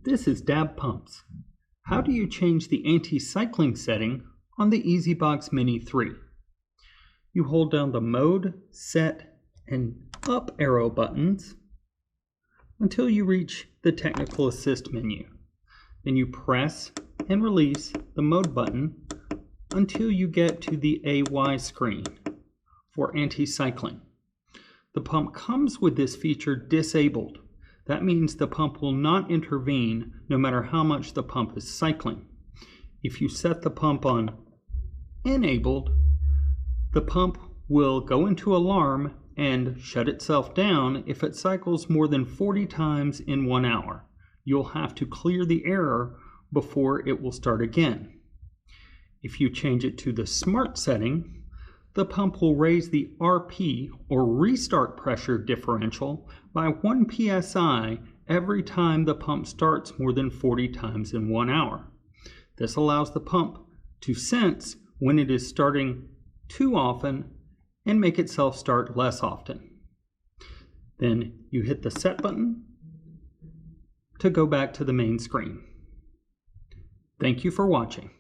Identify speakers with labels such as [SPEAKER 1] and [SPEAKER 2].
[SPEAKER 1] This is DAB pumps. How do you change the anti-cycling setting on the EsyBox Mini 3? You hold down the mode, set, and up arrow buttons until you reach the technical assist menu. Then you press and release the mode button until you get to the AY screen for anti-cycling. The pump comes with this feature disabled. That means the pump will not intervene no matter how much the pump is cycling. If you set the pump on enabled, the pump will go into alarm and shut itself down if it cycles more than 40 times in 1 hour. You'll have to clear the error before it will start again. If you change it to the smart setting, the pump will raise the RP or restart pressure differential by 1 psi every time the pump starts more than 40 times in 1 hour. This allows the pump to sense when it is starting too often and make itself start less often. Then you hit the set button to go back to the main screen. Thank you for watching.